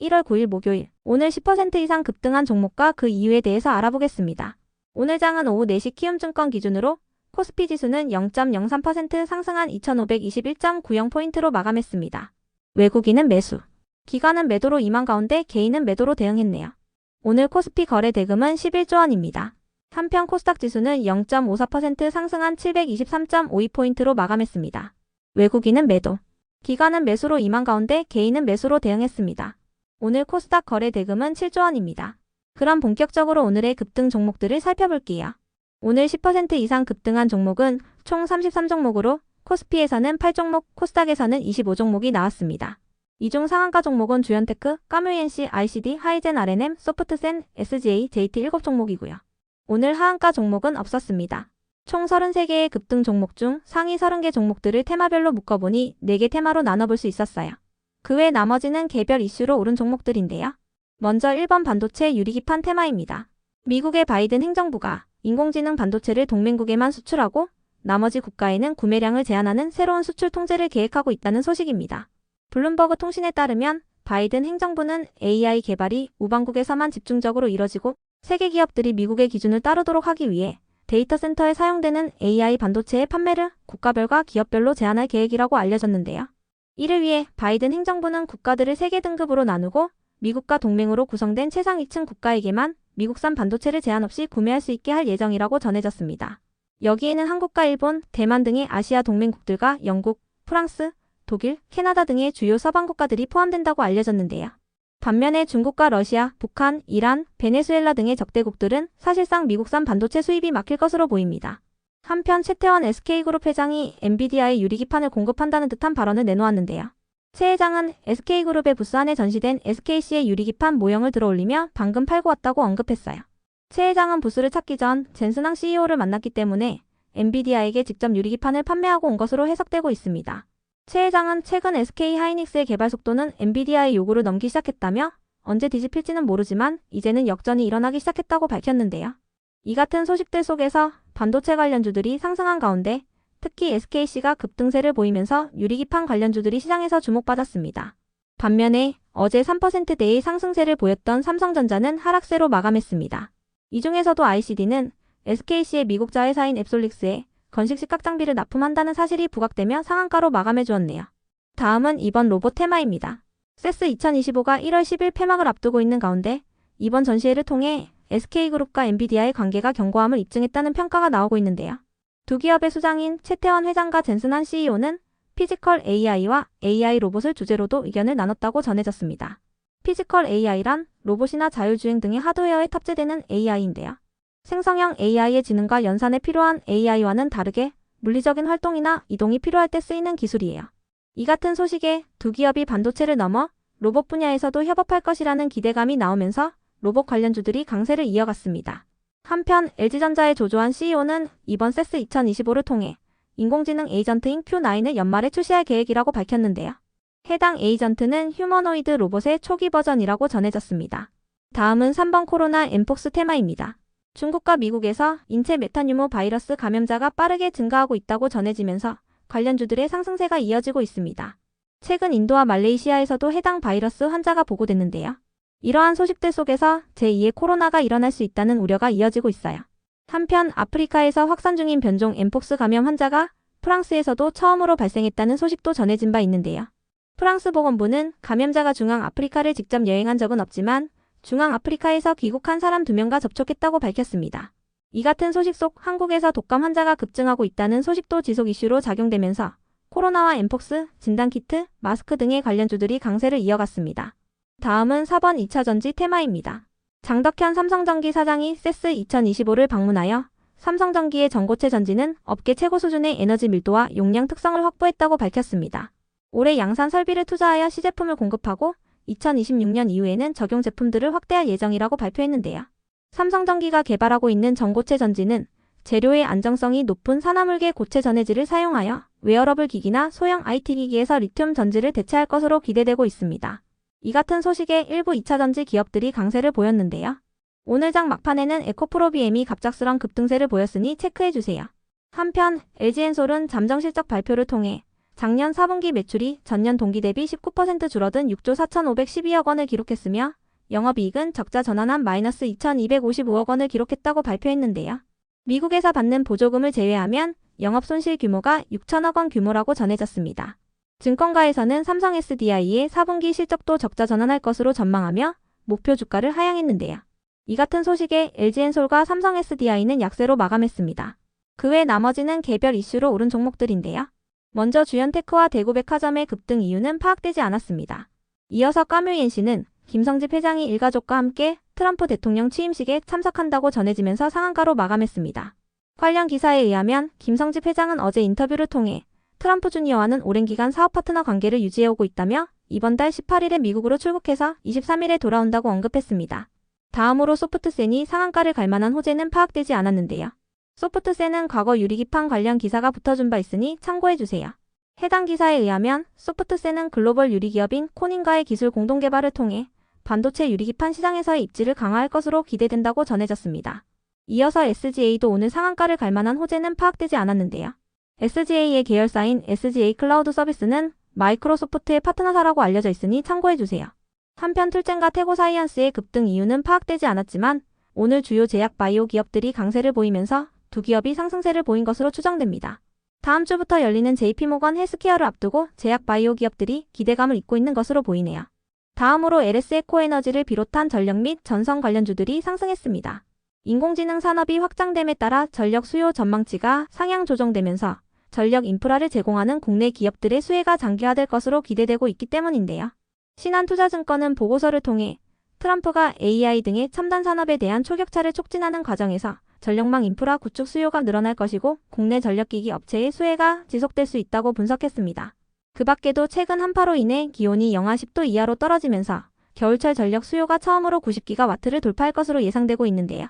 1월 9일 목요일, 오늘 10% 이상 급등한 종목과 그 이유에 대해서 알아보겠습니다. 오늘 장은 오후 4시 키움증권 기준으로 코스피 지수는 0.03% 상승한 2521.90포인트로 마감했습니다. 외국인은 매수, 기관은 매도로 임한 가운데 개인은 매도로 대응했네요. 오늘 코스피 거래 대금은 11조 원입니다. 한편 코스닥 지수는 0.54% 상승한 723.52포인트로 마감했습니다. 외국인은 매도, 기관은 매수로 임한 가운데 개인은 매수로 대응했습니다. 오늘 코스닥 거래 대금은 7조 원입니다. 그럼 본격적으로 오늘의 급등 종목들을 살펴볼게요. 오늘 10% 이상 급등한 종목은 총 33종목으로 코스피에서는 8종목, 코스닥에서는 25종목이 나왔습니다. 이 중 상한가 종목은 주연테크, 까뮤이엔씨, ICD, 하이젠 R&M, 소프트센, SGA, JT 7종목이고요. 오늘 하한가 종목은 없었습니다. 총 33개의 급등 종목 중 상위 30개 종목들을 테마별로 묶어보니 4개 테마로 나눠볼 수 있었어요. 그 외 나머지는 개별 이슈로 오른 종목들인데요. 먼저 1번 반도체 유리기판 테마입니다. 미국의 바이든 행정부가 인공지능 반도체를 동맹국에만 수출하고 나머지 국가에는 구매량을 제한하는 새로운 수출 통제를 계획하고 있다는 소식입니다. 블룸버그 통신에 따르면 바이든 행정부는 AI 개발이 우방국에서만 집중적으로 이뤄지고 세계 기업들이 미국의 기준을 따르도록 하기 위해 데이터 센터에 사용되는 AI 반도체의 판매를 국가별과 기업별로 제한할 계획이라고 알려졌는데요. 이를 위해 바이든 행정부는 국가들을 3개 등급으로 나누고 미국과 동맹으로 구성된 최상 2층 국가에게만 미국산 반도체를 제한 없이 구매할 수 있게 할 예정이라고 전해졌습니다. 여기에는 한국과 일본, 대만 등의 아시아 동맹국들과 영국, 프랑스, 독일, 캐나다 등의 주요 서방 국가들이 포함된다고 알려졌는데요. 반면에 중국과 러시아, 북한, 이란, 베네수엘라 등의 적대국들은 사실상 미국산 반도체 수입이 막힐 것으로 보입니다. 한편 최태원 SK그룹 회장이 엔비디아의 유리기판을 공급한다는 듯한 발언을 내놓았는데요. 최 회장은 SK그룹의 부스 안에 전시된 SKC의 유리기판 모형을 들어올리며 방금 팔고 왔다고 언급했어요. 최 회장은 부스를 찾기 전 젠슨항 CEO를 만났기 때문에 엔비디아에게 직접 유리기판을 판매하고 온 것으로 해석되고 있습니다. 최 회장은 최근 SK 하이닉스의 개발 속도는 엔비디아의 요구를 넘기 시작했다며 언제 뒤집힐지는 모르지만 이제는 역전이 일어나기 시작했다고 밝혔는데요. 이 같은 소식들 속에서 반도체 관련주들이 상승한 가운데 특히 SKC가 급등세를 보이면서 유리기판 관련주들이 시장에서 주목받았습니다. 반면에 어제 3%대의 상승세를 보였던 삼성전자는 하락세로 마감했습니다. 이 중에서도 ICD는 SKC의 미국 자회사인 앱솔릭스에 건식 식각장비를 납품한다는 사실이 부각되며 상한가로 마감해 주었네요. 다음은 이번 로봇 테마입니다. CES 2025가 1월 10일 폐막을 앞두고 있는 가운데 이번 전시회를 통해 SK그룹과 엔비디아의 관계가 견고함을 입증했다는 평가가 나오고 있는데요. 두 기업의 수장인 최태원 회장과 젠슨한 CEO는 피지컬 AI와 AI 로봇을 주제로도 의견을 나눴다고 전해졌습니다. 피지컬 AI란 로봇이나 자율주행 등의 하드웨어에 탑재되는 AI인데요. 생성형 AI의 지능과 연산에 필요한 AI와는 다르게 물리적인 활동이나 이동이 필요할 때 쓰이는 기술이에요. 이 같은 소식에 두 기업이 반도체를 넘어 로봇 분야에서도 협업할 것이라는 기대감이 나오면서 로봇 관련주들이 강세를 이어갔습니다. 한편 LG전자의 조조한 CEO는 이번 CES 2025를 통해 인공지능 에이전트인 Q9을 연말에 출시할 계획이라고 밝혔는데요. 해당 에이전트는 휴머노이드 로봇의 초기 버전이라고 전해졌습니다. 다음은 3번 코로나 엠폭스 테마입니다. 중국과 미국에서 인체 메타뉴모 바이러스 감염자가 빠르게 증가하고 있다고 전해지면서 관련주들의 상승세가 이어지고 있습니다. 최근 인도와 말레이시아에서도 해당 바이러스 환자가 보고됐는데요. 이러한 소식들 속에서 제2의 코로나가 일어날 수 있다는 우려가 이어지고 있어요. 한편 아프리카에서 확산 중인 변종 엠폭스 감염 환자가 프랑스에서도 처음으로 발생했다는 소식도 전해진 바 있는데요. 프랑스 보건부는 감염자가 중앙 아프리카를 직접 여행한 적은 없지만 중앙 아프리카에서 귀국한 사람 2명과 접촉했다고 밝혔습니다. 이 같은 소식 속 한국에서 독감 환자가 급증하고 있다는 소식도 지속 이슈로 작용되면서 코로나와 엠폭스, 진단키트, 마스크 등의 관련주들이 강세를 이어갔습니다. 다음은 4번 2차전지 테마입니다. 장덕현 삼성전기 사장이 CES 2025를 방문하여 삼성전기의 전고체 전지는 업계 최고 수준의 에너지 밀도와 용량 특성을 확보했다고 밝혔습니다. 올해 양산 설비를 투자하여 시제품을 공급하고 2026년 이후에는 적용 제품들을 확대할 예정이라고 발표했는데요. 삼성전기가 개발하고 있는 전고체 전지는 재료의 안정성이 높은 산화물계 고체 전해질을 사용하여 웨어러블 기기나 소형 IT 기기에서 리튬 전지를 대체할 것으로 기대되고 있습니다. 이 같은 소식에 일부 2차전지 기업들이 강세를 보였는데요. 오늘 장 막판에는 에코프로비엠이 갑작스런 급등세를 보였으니 체크해주세요. 한편 LG엔솔은 잠정실적 발표를 통해 작년 4분기 매출이 전년 동기 대비 19% 줄어든 6조 4,512억 원을 기록했으며 영업이익은 적자 전환한 마이너스 2,255억 원을 기록했다고 발표했는데요. 미국에서 받는 보조금을 제외하면 영업손실 규모가 6천억 원 규모라고 전해졌습니다. 증권가에서는 삼성 SDI의 4분기 실적도 적자 전환할 것으로 전망하며 목표 주가를 하향했는데요. 이 같은 소식에 LG엔솔과 삼성 SDI는 약세로 마감했습니다. 그 외 나머지는 개별 이슈로 오른 종목들인데요. 먼저 주연테크와 대구백화점의 급등 이유는 파악되지 않았습니다. 이어서 까뮤이엔씨는 김성집 회장이 일가족과 함께 트럼프 대통령 취임식에 참석한다고 전해지면서 상한가로 마감했습니다. 관련 기사에 의하면 김성집 회장은 어제 인터뷰를 통해 트럼프 주니어와는 오랜 기간 사업 파트너 관계를 유지해오고 있다며 이번 달 18일에 미국으로 출국해서 23일에 돌아온다고 언급했습니다. 다음으로 소프트센이 상한가를 갈 만한 호재는 파악되지 않았는데요. 소프트센은 과거 유리기판 관련 기사가 붙어준 바 있으니 참고해주세요. 해당 기사에 의하면 소프트센은 글로벌 유리기업인 코닌과의 기술 공동개발을 통해 반도체 유리기판 시장에서의 입지를 강화할 것으로 기대된다고 전해졌습니다. 이어서 SGA도 오늘 상한가를 갈 만한 호재는 파악되지 않았는데요. SGA의 계열사인 SGA 클라우드 서비스는 마이크로소프트의 파트너사라고 알려져 있으니 참고해주세요. 한편 툴젠과 태고사이언스의 급등 이유는 파악되지 않았지만 오늘 주요 제약 바이오 기업들이 강세를 보이면서 두 기업이 상승세를 보인 것으로 추정됩니다. 다음 주부터 열리는 JP모건 헬스케어를 앞두고 제약 바이오 기업들이 기대감을 잇고 있는 것으로 보이네요. 다음으로 LS에코에너지를 비롯한 전력 및 전선 관련주들이 상승했습니다. 인공지능 산업이 확장됨에 따라 전력 수요 전망치가 상향 조정되면서 전력 인프라를 제공하는 국내 기업들의 수혜가 장기화될 것으로 기대되고 있기 때문인데요. 신한투자증권은 보고서를 통해 트럼프가 AI 등의 첨단 산업에 대한 초격차를 촉진하는 과정에서 전력망 인프라 구축 수요가 늘어날 것이고 국내 전력기기 업체의 수혜가 지속될 수 있다고 분석했습니다. 그 밖에도 최근 한파로 인해 기온이 영하 10도 이하로 떨어지면서 겨울철 전력 수요가 처음으로 90기가와트를 돌파할 것으로 예상되고 있는데요.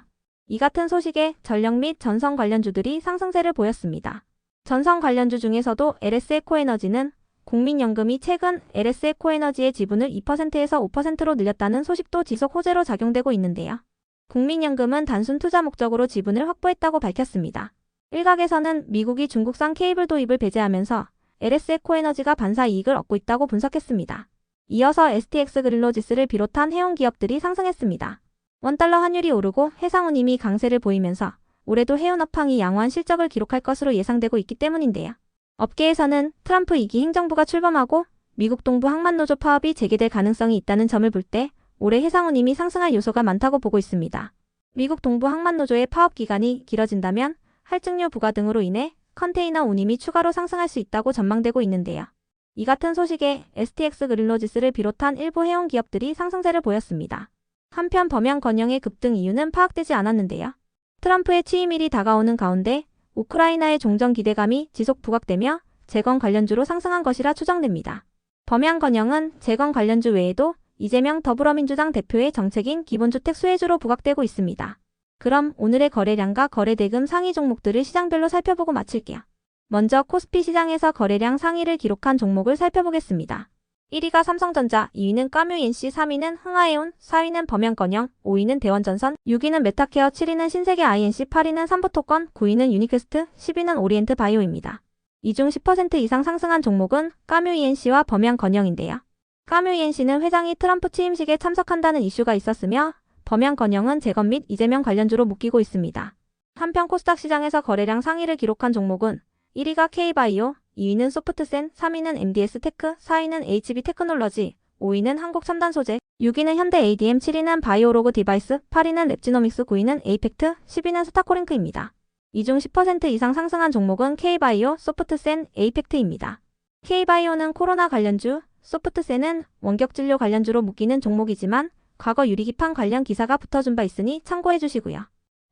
이 같은 소식에 전력 및 전선 관련주들이 상승세를 보였습니다. 전선 관련주 중에서도 LS에코에너지는 국민연금이 최근 LS에코에너지의 지분을 2%에서 5%로 늘렸다는 소식도 지속 호재로 작용되고 있는데요. 국민연금은 단순 투자 목적으로 지분을 확보했다고 밝혔습니다. 일각에서는 미국이 중국산 케이블 도입을 배제하면서 LS에코에너지가 반사 이익을 얻고 있다고 분석했습니다. 이어서 STX 그릴로지스를 비롯한 해운 기업들이 상승했습니다. 원달러 환율이 오르고 해상운임이 강세를 보이면서 올해도 해운 업황이 양호한 실적을 기록할 것으로 예상되고 있기 때문인데요. 업계에서는 트럼프 2기 행정부가 출범하고 미국 동부 항만노조 파업이 재개될 가능성이 있다는 점을 볼 때 올해 해상운임이 상승할 요소가 많다고 보고 있습니다. 미국 동부 항만노조의 파업 기간이 길어진다면 할증료 부과 등으로 인해 컨테이너 운임이 추가로 상승할 수 있다고 전망되고 있는데요. 이 같은 소식에 STX 그릴로지스를 비롯한 일부 해운 기업들이 상승세를 보였습니다. 한편 범양건영의 급등 이유는 파악되지 않았는데요. 트럼프의 취임일이 다가오는 가운데 우크라이나의 종전 기대감이 지속 부각되며 재건 관련주로 상승한 것이라 추정됩니다. 범양건영은 재건 관련주 외에도 이재명 더불어민주당 대표의 정책인 기본주택 수혜주로 부각되고 있습니다. 그럼 오늘의 거래량과 거래대금 상위 종목들을 시장별로 살펴보고 마칠게요. 먼저 코스피 시장에서 거래량 상위를 기록한 종목을 살펴보겠습니다. 1위가 삼성전자, 2위는 까뮤인C, 3위는 흥하해운, 4위는 범양건영, 5위는 대원전선, 6위는 메타케어, 7위는 신세계 INC, 8위는 삼부토건, 9위는 유니퀘스트, 10위는 오리엔트 바이오입니다. 이 중 10% 이상 상승한 종목은 까뮤이엔C와 범양건영인데요. 까뮤이엔C는 회장이 트럼프 취임식에 참석한다는 이슈가 있었으며 범양건영은 재건 및 이재명 관련주로 묶이고 있습니다. 한편 코스닥 시장에서 거래량 상위를 기록한 종목은 1위가 K바이오, 2위는 소프트센, 3위는 MDS테크, 4위는 HB테크놀로지, 5위는 한국첨단소재, 6위는 현대ADM, 7위는 바이오로그 디바이스, 8위는 랩지노믹스, 9위는 에이펙트, 10위는 스타코링크입니다. 이 중 10% 이상 상승한 종목은 K바이오, 소프트센, 에이펙트입니다. K바이오는 코로나 관련주, 소프트센은 원격진료 관련주로 묶이는 종목이지만 과거 유리기판 관련 기사가 붙어준 바 있으니 참고해주시고요.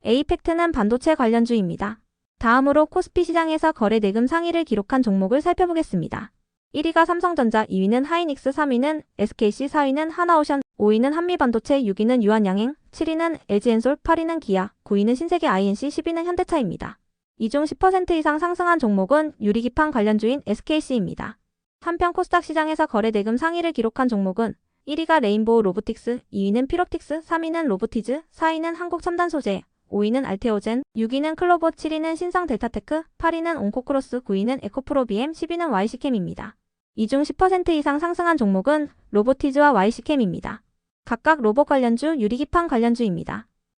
에이펙트는 반도체 관련주입니다. 다음으로 코스피 시장에서 거래대금 상위를 기록한 종목을 살펴보겠습니다. 1위가 삼성전자, 2위는 하이닉스, 3위는 SKC, 4위는 하나오션, 5위는 한미반도체, 6위는 유한양행, 7위는 LG엔솔, 8위는 기아, 9위는 신세계 INC, 10위는 현대차입니다. 이 중 10% 이상 상승한 종목은 유리기판 관련주인 SKC입니다. 한편 코스닥 시장에서 거래대금 상위를 기록한 종목은 1위가 레인보우 로보틱스, 2위는 피롭틱스, 3위는 로보티즈, 4위는 한국첨단소재, 5위는 알테오젠, 6위는 클로버, 7위는 신성 델타테크, 8위는 온코크로스, 9위는 에코프로비엠, 10위는 YC캠입니다. 이 중 10% 이상 상승한 종목은 로보티즈와 YC캠입니다. 각각 로봇 관련주, 유리기판 관련주입니다.